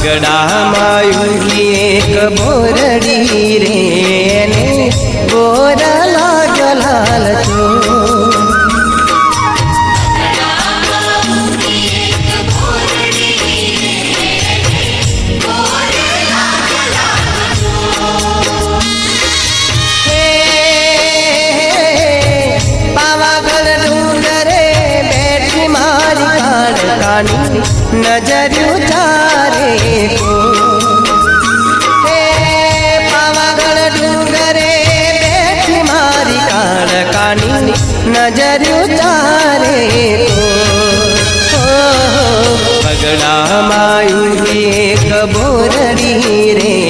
પગડામાં એક બોરડી રે ને બોર લાગલાલ છો नजर उतारे को हे पावागढ़ डूंगरे बैठी मारी कानी नजर उतारे को पगड़ा मायू एक बोरड़ी रे